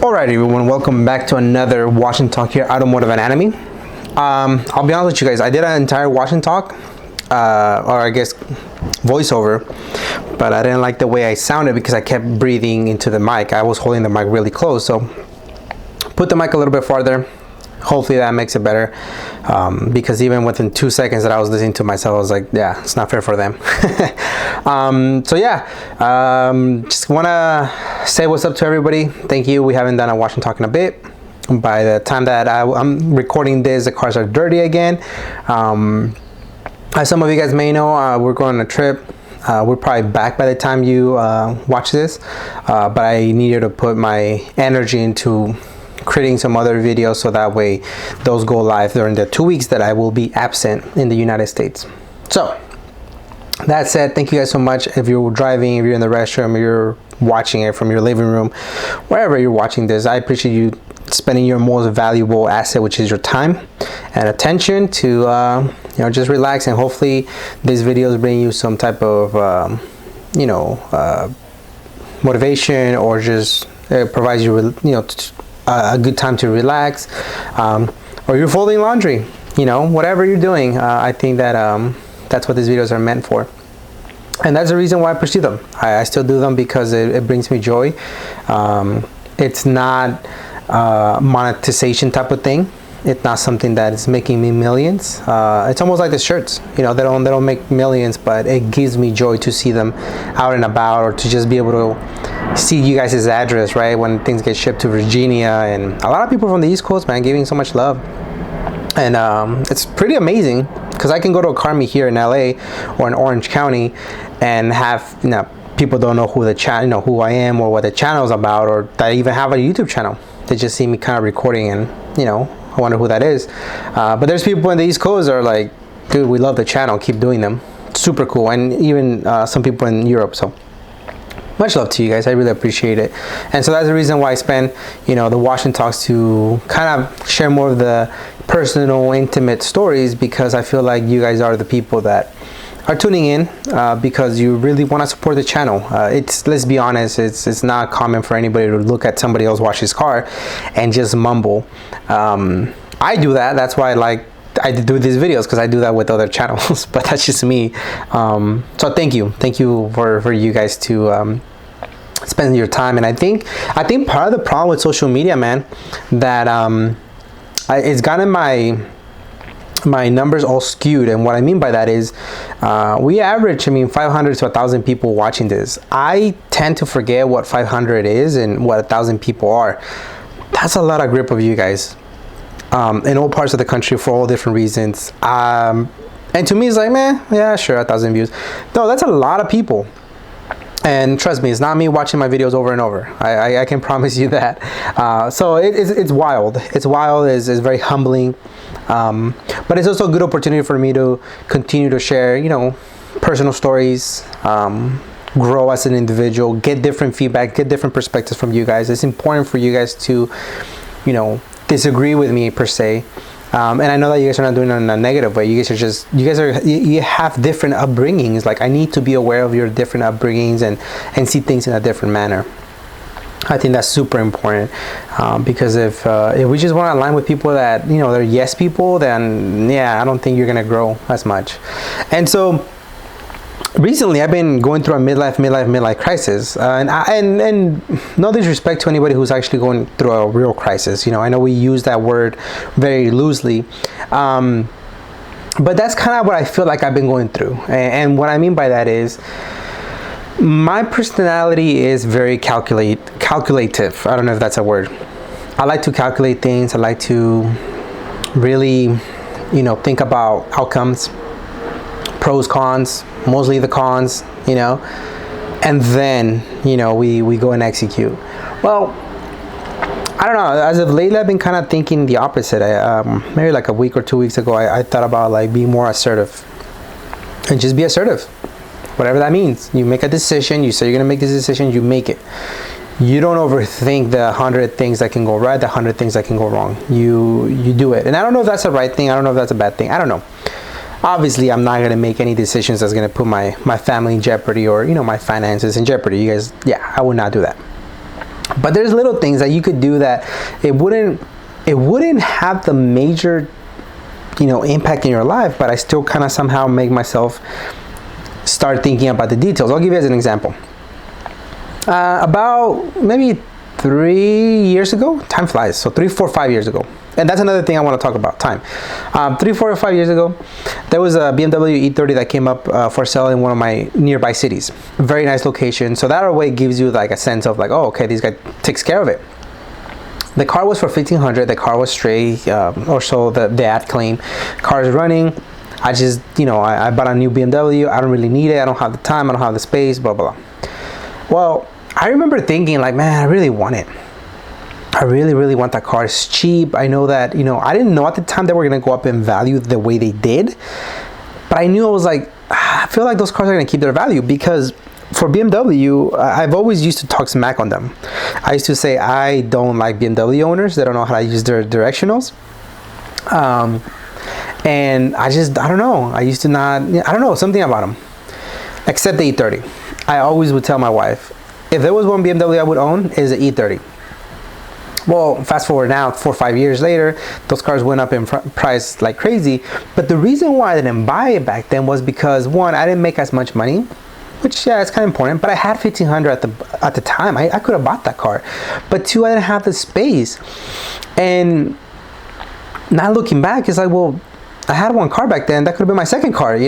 Alright everyone, welcome back to another Watch and Talk here, Automotive Anatomy. I'll be honest with you guys, I did an entire Watch and Talk, or I guess voiceover, but I didn't like the way I sounded because I kept breathing into the mic. I was holding the mic really close, so put the mic a little bit farther. Hopefully that makes it better, because even within 2 seconds that I was listening to myself, I was like, yeah, it's not fair for them. Just want to say what's up to everybody. Thank you. We haven't done a Watch and Talk in a bit. By the time that I'm recording this, the cars are dirty again. As some of you guys may know, we're going on a trip. We're probably back by the time you watch this, but I needed to put my energy into creating some other videos so that way those go live during the 2 weeks that I will be absent in the United States. So that said, thank you guys so much. If you're driving, if you're in the restroom, you're watching it from your living room, wherever you're watching this, I appreciate you spending your most valuable asset, which is your time and attention, to just relax, and hopefully these videos bring you some type of motivation, or just provides you with a good time to relax, or you're folding laundry, whatever you're doing. I think that that's what these videos are meant for, and that's the reason why I pursue them. I still do them because it brings me joy. It's not monetization type of thing. It's not something that is making me millions. It's almost like the shirts, they don't make millions, but it gives me joy to see them out and about, or to just be able to see you guys' address, right, when things get shipped to Virginia, and a lot of people from the East Coast, man, giving so much love. And it's pretty amazing, because I can go to a car meet here in LA or in Orange County and have people don't know who the who I am, or what the channel is about, or that I even have a YouTube channel. They just see me kind of recording, and I wonder who that is. But there's people in the East Coast that are like, dude, we love the channel, keep doing them. Super cool. And even some people in Europe. So much love to you guys. I really appreciate it. And so that's the reason why I spend the Watch and Talks, to kind of share more of the personal, intimate stories, because I feel like you guys are the people that are tuning in because you really want to support the channel. Let's be honest, it's not common for anybody to look at somebody else wash his car and just mumble. I do that. That's why I do these videos, because I do that with other channels, but that's just me. So thank you for you guys to spend your time. And I think part of the problem with social media, man, that it's gotten my numbers all skewed. And what I mean by that is we average 500 to 1,000 people watching this. I tend to forget what 500 is and what 1,000 people are. That's a lot of grip of you guys in all parts of the country for all different reasons. And to me, it's like, man, yeah, sure, 1,000 views. No, that's a lot of people. And trust me, it's not me watching my videos over and over. I can promise you that. So it's wild. It's wild. It's very humbling. But it's also a good opportunity for me to continue to share, personal stories, grow as an individual, get different feedback, get different perspectives from you guys. It's important for you guys to, disagree with me per se. And I know that you guys are not doing it in a negative way. You have different upbringings. Like, I need to be aware of your different upbringings and see things in a different manner. I think that's super important, because if we just want to align with people that they're yes people, then yeah, I don't think you're gonna grow as much. And so recently I've been going through a midlife crisis, and no disrespect to anybody who's actually going through a real crisis. I know we use that word very loosely, but that's kind of what I feel like I've been going through. And what I mean by that is, my personality is very calculative. I don't know if that's a word. I like to calculate things. I like to really, think about outcomes, pros, cons, mostly the cons, and then, we go and execute. Well, I don't know. As of lately, I've been kind of thinking the opposite. Maybe like a week or 2 weeks ago, I thought about being more assertive, and just be assertive. Whatever that means. You make a decision, you say you're gonna make this decision, you make it. You don't overthink the 100 things that can go right, the 100 things that can go wrong. You do it. And I don't know if that's a right thing, I don't know if that's a bad thing, I don't know. Obviously, I'm not gonna make any decisions that's gonna put my family in jeopardy, or my finances in jeopardy. You guys, yeah, I would not do that. But there's little things that you could do that it wouldn't have the major, impact in your life, but I still kind of somehow make myself start thinking about the details. I'll give you as an example. About maybe 3 years ago, time flies, so 3, 4, 5 years ago, and that's another thing I want to talk about, time. 3, 4, or 5 years ago, there was a BMW E30 that came up for sale in one of my nearby cities. Very nice location, so that way gives you like a sense of like, oh, okay, this guy takes care of it. The car was for $1,500. The car was straight, or so the ad claimed. Car is running. I just, I bought a new BMW. I don't really need it. I don't have the time. I don't have the space, blah, blah, blah. Well, I remember thinking like, man, I really want it. I really, really want that car. It's cheap. I know that, I didn't know at the time they were going to go up in value the way they did. But I knew, I was like, I feel like those cars are going to keep their value, because for BMW, I've always used to talk smack on them. I used to say I don't like BMW owners. They don't know how to use their directionals. And I don't know. I used to not, I don't know, something about them. Except the E30. I always would tell my wife, if there was one BMW I would own, is the E30. Well, fast forward now, 4 or 5 years later, those cars went up in price like crazy. But the reason why I didn't buy it back then was because, one, I didn't make as much money, which, yeah, it's kind of important, but I had $1,500 at the time. I could have bought that car. But two, I didn't have the space. And now looking back, it's like, well, I had one car back then. That could have been my second car,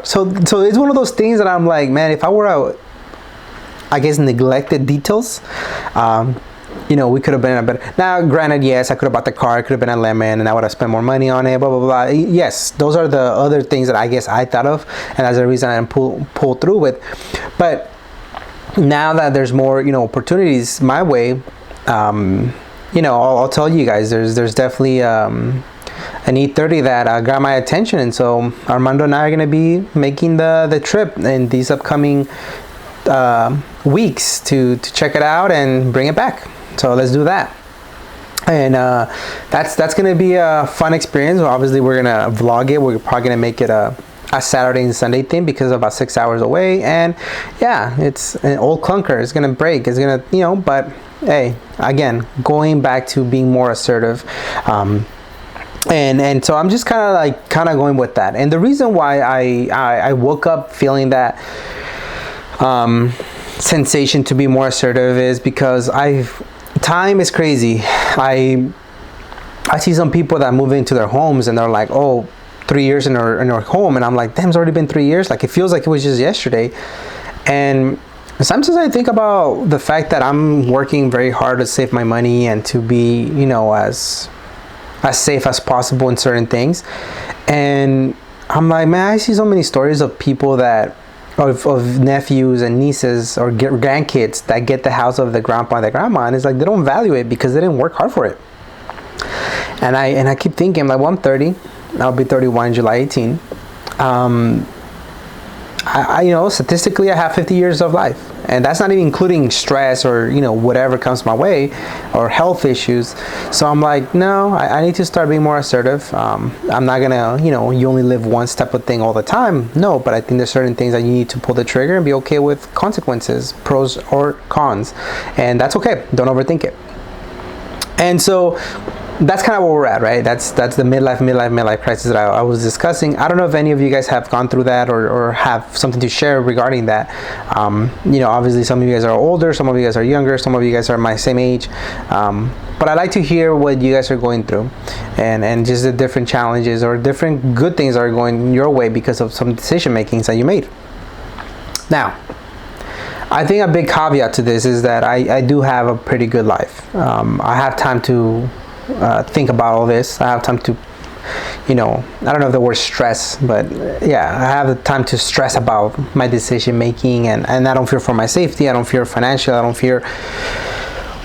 So it's one of those things that I'm like, man, if I were I guess neglected details, we could have been a better. Now, granted, yes, I could have bought the car. It could have been a lemon, and I would have spent more money on it. Blah blah blah. Yes, those are the other things that I guess I thought of, and that's the reason I didn't pull through with. But now that there's more, opportunities my way, I'll tell you guys, there's definitely an E30 that got my attention, and so Armando and I are gonna be making the trip in these upcoming weeks to check it out and bring it back. So let's do that. And that's gonna be a fun experience. Well, obviously we're gonna vlog it. We're probably gonna make it a Saturday and Sunday thing, because it's about 6 hours away, and yeah, it's an old clunker. It's gonna break. It's gonna, but hey, again, going back to being more assertive. And so I'm just kind of going with that. And the reason why I woke up feeling that sensation to be more assertive is because time is crazy. I see some people that move into their homes and they're like, oh, 3 years in our home, and I'm like, damn, it's already been 3 years. Like, it feels like it was just yesterday. And sometimes I think about the fact that I'm working very hard to save my money and to be, as safe as possible in certain things. And I'm like, man, I see so many stories of people of nephews and nieces or grandkids that get the house of the grandpa and the grandma, and it's like they don't value it because they didn't work hard for it. And I keep thinking, like, well, I'm 30. I'll be 31 July 18. Statistically, I have 50 years of life, and that's not even including stress or whatever comes my way or health issues. So I'm like, no, I need to start being more assertive. I'm not gonna you only live once type of thing all the time. No, but I think there's certain things that you need to pull the trigger and be okay with consequences, pros or cons, and that's okay. Don't overthink it. And so that's kind of where we're at, right? That's the midlife crisis that I was discussing. I don't know if any of you guys have gone through that or have something to share regarding that. Obviously some of you guys are older, some of you guys are younger, some of you guys are my same age. But I like to hear what you guys are going through, and just the different challenges or different good things that are going your way because of some decision makings that you made. Now, I think a big caveat to this is that I do have a pretty good life. I have time to think about all this. I have time to, I don't know if the word stress, but yeah, I have the time to stress about my decision making, and I don't fear for my safety. I don't fear financially. I don't fear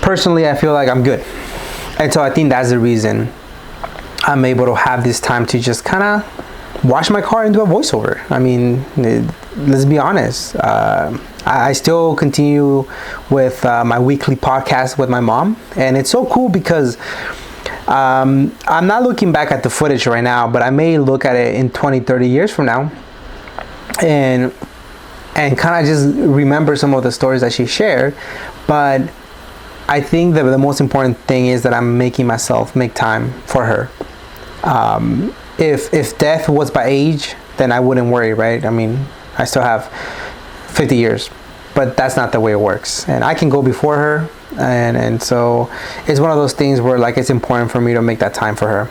personally. I feel like I'm good. And so I think that's the reason I'm able to have this time to just kind of wash my car and do a voiceover. I mean, let's be honest. I still continue with my weekly podcast with my mom, and it's so cool because I'm not looking back at the footage right now, but I may look at it in 20, 30 years from now and kind of just remember some of the stories that she shared. But I think that the most important thing is that I'm making myself make time for her. If death was by age, then I wouldn't worry, right? I mean, I still have 50 years, but that's not the way it works. And I can go before her, and so it's one of those things where like it's important for me to make that time for her.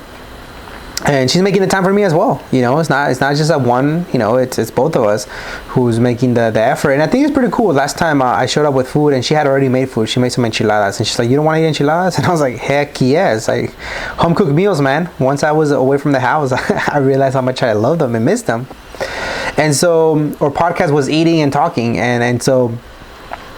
And she's making the time for me as well. You know, it's not just a one, you know, it's both of us who's making the effort. And I think it's pretty cool. Last time I showed up with food and she had already made food. She made some enchiladas and she's like, you don't want to eat enchiladas? And I was like, heck yes. Like, home cooked meals, man. Once I was away from the house, I realized how much I love them and miss them. And so our podcast was eating and talking, and so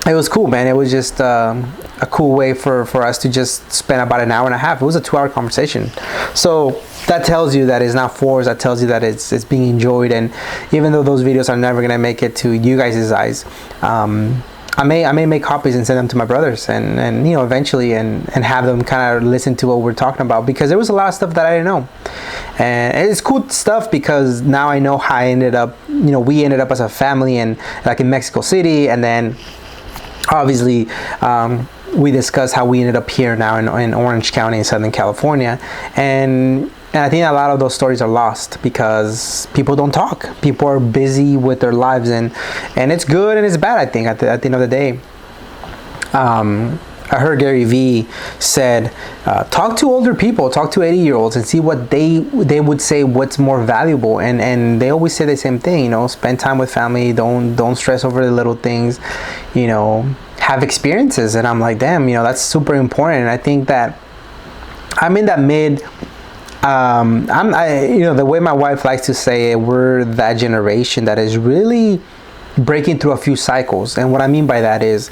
it was cool, man. It was just a cool way for us to just spend about an hour and a half. It was a 2-hour conversation. So that tells you that it's not forced. That tells you that it's being enjoyed. And even though those videos are never gonna make it to you guys' eyes, I may make copies and send them to my brothers and you know, eventually and have them kind of listen to what we're talking about, because there was a lot of stuff that I didn't know. And it's cool stuff because now I know how I ended up, you know, we ended up as a family and like in Mexico City, and then obviously we discussed how we ended up here now in Orange County in Southern California. And I think a lot of those stories are lost because people don't talk. People are busy with their lives, and it's good and it's bad, I think, at the end of the day. I heard Gary Vee said, talk to older people, talk to 80-year-olds and see what they would say what's more valuable. And they always say the same thing, you know, spend time with family, don't stress over the little things, you know, have experiences. And I'm like, damn, you know, that's super important. And I think that I'm in that mid, you know, the way my wife likes to say it, we're that generation that is really breaking through a few cycles. And what I mean by that is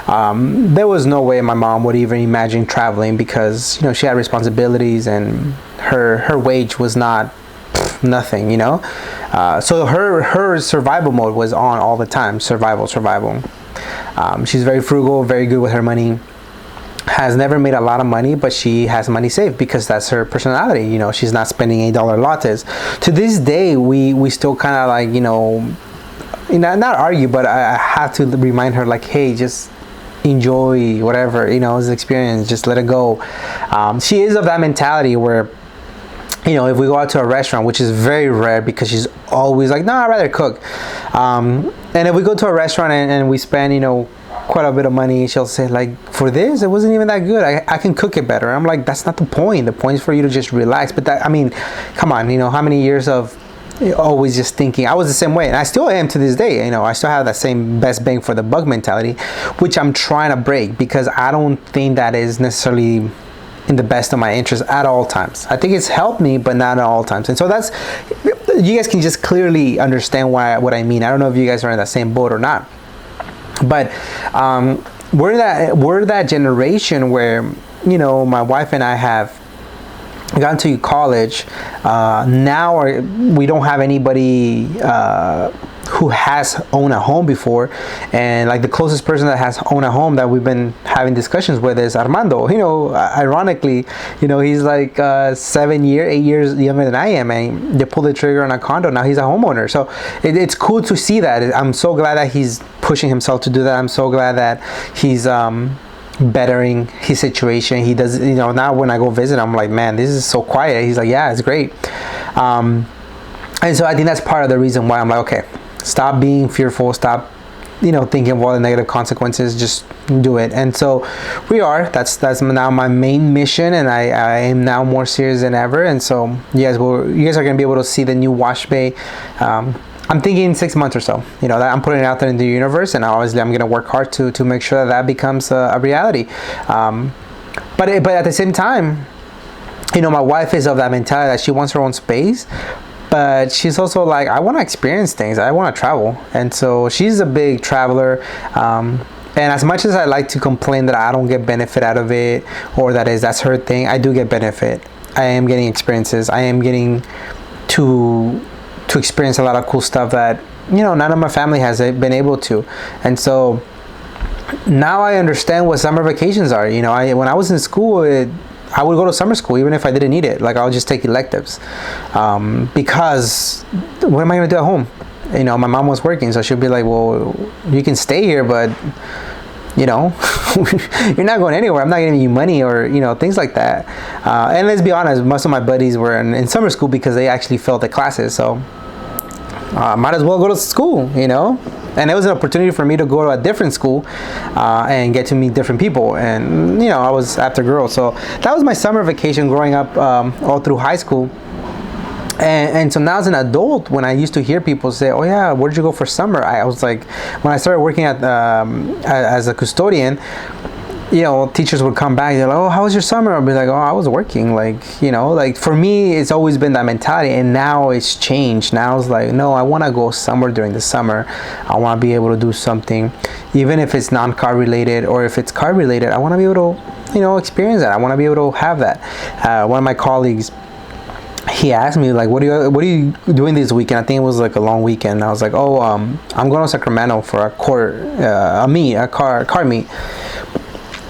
there was no way my mom would even imagine traveling, because, you know, she had responsibilities and her wage was not nothing, you know. So her survival mode was on all the time. Survival. She's very frugal, very good with her money. Has never made a lot of money, but she has money saved because that's her personality. You know, she's not spending $8 lattes. To this day, we still kind of like, you know, not argue, but I have to remind her like, hey, just enjoy whatever, you know, it's an experience, just let it go. She is of that mentality where, you know, if we go out to a restaurant, which is very rare because she's always like, no, I'd rather cook. And if we go to a restaurant and we spend, you know, quite a bit of money, she'll say like, for this, it wasn't even that good. I can cook it better. I'm like, that's not the point. The point is for you to just relax. But that, I mean, come on, you know, how many years of always just thinking. I was the same way, and I still am to this day. You know, I still have that same best bang for the buck mentality, which I'm trying to break, because I don't think that is necessarily in the best of my interest at all times. I think it's helped me, but not at all times. And so that's, you guys can just clearly understand what I mean. I don't know if you guys are in that same boat or not, but we're that generation where, you know, my wife and I have gone to college. Now we don't have anybody who has owned a home before, and like the closest person that has owned a home that we've been having discussions with is Armando. You know, ironically, you know, he's like 8 years younger than I am, and they pulled the trigger on a condo. Now he's a homeowner. So it's cool to see that. I'm so glad that he's pushing himself to do that. I'm so glad that he's bettering his situation. He does, you know, now when I go visit, I'm like, man, this is so quiet. He's like, yeah, it's great. And so I think that's part of the reason why I'm like, okay, stop being fearful, stop, you know, thinking of all the negative consequences, just do it. And so we are, that's now my main mission, and I am now more serious than ever. And so you guys are going to be able to see the new wash bay. I'm thinking 6 months or so, you know, that I'm putting it out there in the universe, and obviously I'm going to work hard to make sure that becomes a reality. But at the same time, you know, my wife is of that mentality that she wants her own space, but she's also like, I want to experience things. I want to travel. And so she's a big traveler. And as much as I like to complain that I don't get benefit out of it, or that's her thing, I do get benefit. I am getting experiences. I am getting to experience a lot of cool stuff that, you know, none of my family has been able to. And so now I understand what summer vacations are. You know, when I was in school, I would go to summer school even if I didn't need it. Like, I would just take electives, because what am I going to do at home? You know, my mom was working, so she'd be like, well, you can stay here, but you know, you're not going anywhere. I'm not giving you money or, you know, things like that. And let's be honest, most of my buddies were in summer school because they actually failed the classes. So might as well go to school, you know. And it was an opportunity for me to go to a different school and get to meet different people. And, you know, I was after girls. So that was my summer vacation growing up all through high school. And so now as an adult, when I used to hear people say, oh yeah, where'd you go for summer? I was like, when I started working at as a custodian, you know, teachers would come back, they're like, oh, how was your summer? I'll be like, oh, I was working. Like, you know, like for me, it's always been that mentality, and now it's changed. Now it's like, no, I want to go somewhere during the summer. I want to be able to do something, even if it's non-car related, or if it's car related, I want to be able to, you know, experience that. I want to be able to have that. One of my colleagues, he asked me like, what are you doing this weekend? I think it was like a long weekend. I was like, oh, I'm going to Sacramento for a car meet.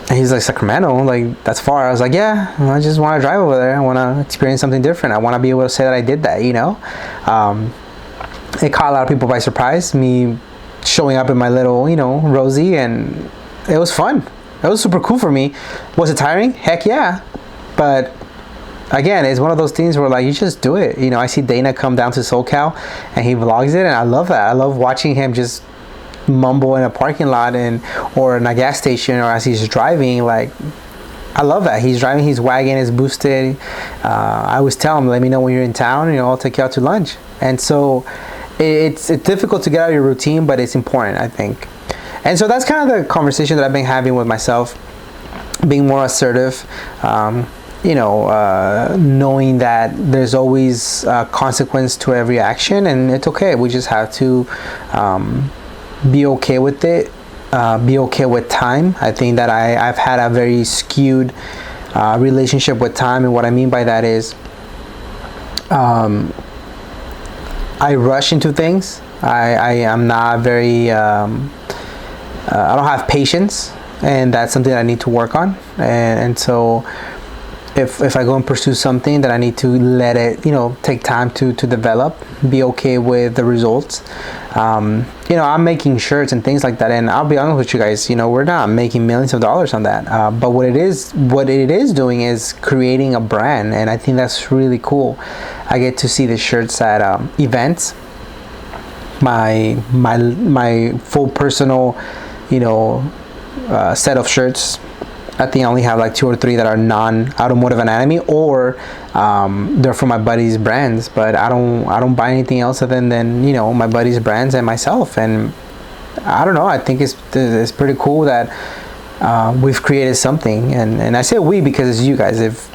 And he's like, Sacramento, like that's far. I was like, yeah, I just want to drive over there. I want to experience something different. I want to be able to say that I did that, you know. It caught a lot of people by surprise, me showing up in my little, you know, Rosie, and it was fun. It was super cool for me. Was it tiring? Heck yeah. But again, it's one of those things where like you just do it. You know, I see Dana come down to SoCal and he vlogs it, and I love that. I love watching him just mumble in a parking lot or in a gas station, or as he's driving. Like, I love that. He's driving his wagon, is boosted. I always tell him, let me know when you're in town, you know, I'll take you out to lunch. And so it's difficult to get out of your routine, but it's important, I think. And so that's kind of the conversation that I've been having with myself, being more assertive. You know, knowing that there's always a consequence to every action, and it's okay. We just have to be okay with it, be okay with time. I think that I've had a very skewed relationship with time, and what I mean by that is I rush into things. I am not very I don't have patience, and that's something that I need to work on. And so if I go and pursue something, that I need to let it, you know, take time to develop, be okay with the results. You know, I'm making shirts and things like that, and I'll be honest with you guys, you know, we're not making millions of dollars on that, but what it is doing is creating a brand, and I think that's really cool. I get to see the shirts at events, my full personal, you know, set of shirts. I think I only have like 2 or 3 that are non-automotive anatomy, or they're for my buddies' brands. But I don't buy anything else other than, you know, my buddies' brands and myself. And I don't know. I think it's pretty cool that we've created something. And I say we because it's you guys. If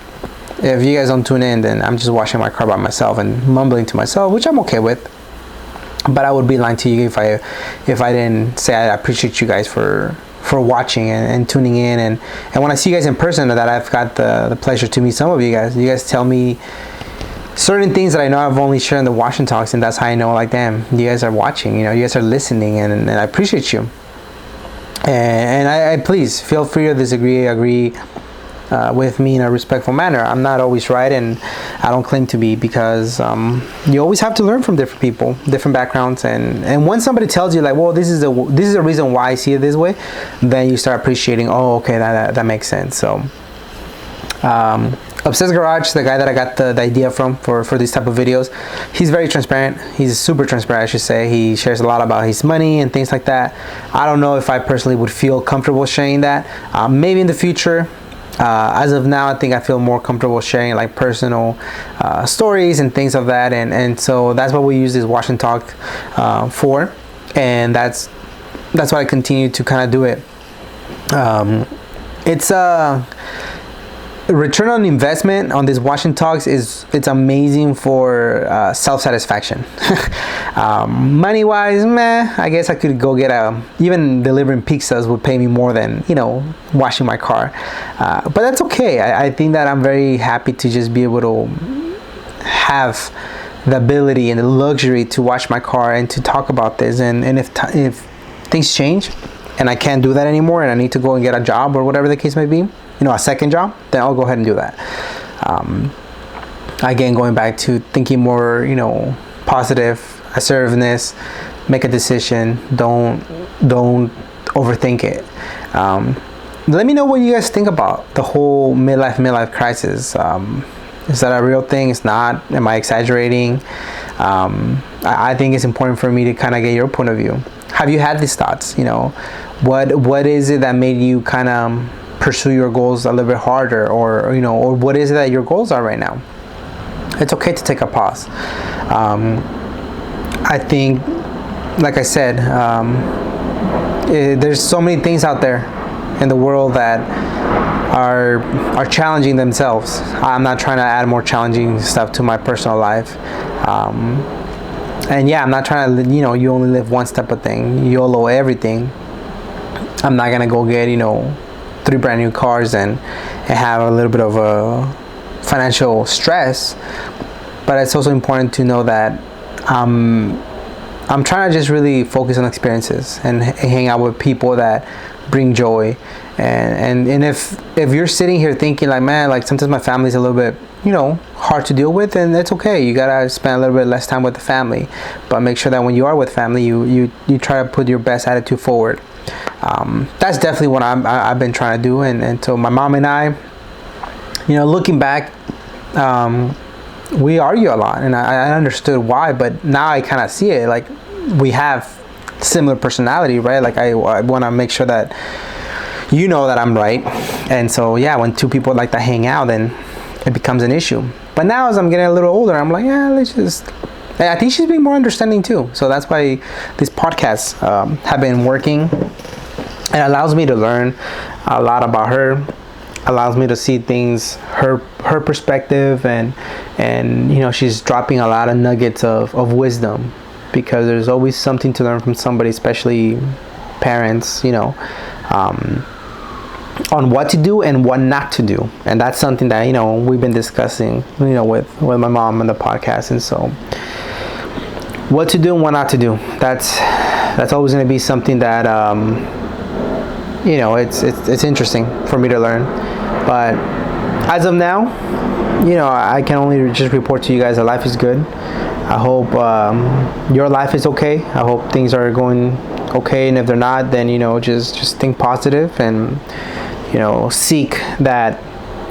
you guys don't tune in, then I'm just washing my car by myself and mumbling to myself, which I'm okay with. But I would be lying to you if I didn't say I appreciate you guys for watching and tuning in, and when I see you guys in person, that I've got the pleasure to meet some of you guys tell me certain things that I know I've only shared in the Washington Talks, and that's how I know, like, damn, you guys are watching, you know, you guys are listening, and I appreciate you. And I please feel free to disagree, agree with me in a respectful manner. I'm not always right, and I don't claim to be, because you always have to learn from different people, different backgrounds, and when somebody tells you like, well, this is the reason why I see it this way, then you start appreciating, oh, okay, that makes sense. So Obsessed Garage, the guy that I got the idea from for these type of videos, he's very transparent. He's super transparent, I should say. He shares a lot about his money and things like that. I don't know if I personally would feel comfortable sharing that. Maybe in the future. As of now, I think I feel more comfortable sharing like personal stories and things of that, and so that's what we use this Wash and Talk for, and that's why I continue to kind of do it. It's a return on investment on this Wash and Talks it's amazing for self-satisfaction. Money wise, meh, I guess I could go get even delivering pizzas would pay me more than, you know, washing my car, but that's okay. I think that I'm very happy to just be able to have the ability and the luxury to wash my car and to talk about this, and if things change and I can't do that anymore and I need to go and get a job or whatever the case may be, you know, a second job, then I'll go ahead and do that. Again, going back to thinking more, you know, positive, assertiveness, make a decision, don't overthink it. Let me know what you guys think about the whole midlife crisis. Is that a real thing? It's not? Am I exaggerating? I think it's important for me to kind of get your point of view. Have you had these thoughts? You know, what is it that made you kind of pursue your goals a little bit harder, or you know, or what is it that your goals are right now? It's okay to take a pause. I think, like I said, there's so many things out there in the world that are challenging themselves. I'm not trying to add more challenging stuff to my personal life. And yeah, I'm not trying to, you know, you only live once type of thing, YOLO everything. I'm not gonna go get, you know, 3 brand new cars and have a little bit of a financial stress. But it's also important to know that I'm trying to just really focus on experiences and hang out with people that bring joy. And if you're sitting here thinking like, man, like sometimes my family's a little bit, you know, hard to deal with, and it's okay. You gotta spend a little bit less time with the family, but make sure that when you are with family, you try to put your best attitude forward. That's definitely what I've been trying to do. And so my mom and I, you know, looking back, we argue a lot, and I understood why, but now I kind of see it. Like, we have similar personality, right? Like I want to make sure that you know that I'm right. And so yeah, when 2 people like to hang out, then it becomes an issue. But now as I'm getting a little older, I'm like, yeah, let's just, and I think she's being more understanding too. So that's why these podcasts have been working. It allows me to learn a lot about her, allows me to see things, her perspective, and you know, she's dropping a lot of nuggets of wisdom, because there's always something to learn from somebody, especially parents, you know, on what to do and what not to do. And that's something that, you know, we've been discussing, you know, with my mom on the podcast. And so what to do and what not to do, that's always going to be something that you know, it's interesting for me to learn. But as of now, you know, I can only just report to you guys that life is good. I hope your life is okay. I hope things are going okay, and if they're not, then, you know, just think positive and, you know, seek that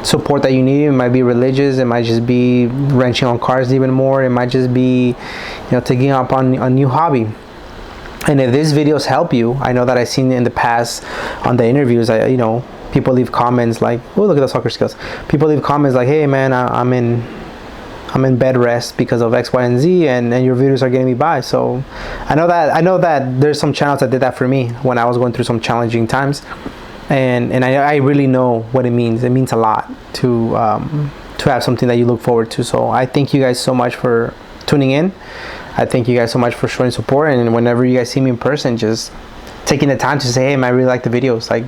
support that you need. It might be religious, it might just be wrenching on cars even more, it might just be, you know, taking up on a new hobby. And if these videos help you, I know that I've seen in the past on the interviews, you know, people leave comments like, oh, look at the soccer skills. People leave comments like, hey man, I'm in bed rest because of X, Y, and Z, and your videos are getting me by. So I know that there's some channels that did that for me when I was going through some challenging times, and I really know what it means. It means a lot to have something that you look forward to. So I thank you guys so much for tuning in. I thank you guys so much for showing support, and whenever you guys see me in person, just taking the time to say, hey man, I really like the videos, like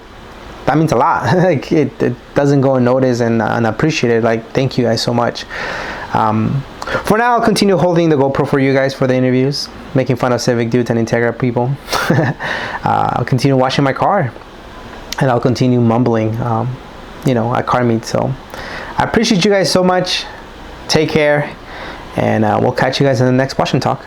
that means a lot. Like it doesn't go unnoticed and unappreciated. Like, thank you guys so much. For now, I'll continue holding the GoPro for you guys for the interviews, making fun of Civic dudes and Integra people. I'll continue washing my car, and I'll continue mumbling, you know, at car meet. So I appreciate you guys so much. Take care, and we'll catch you guys in the next Wash and Talk.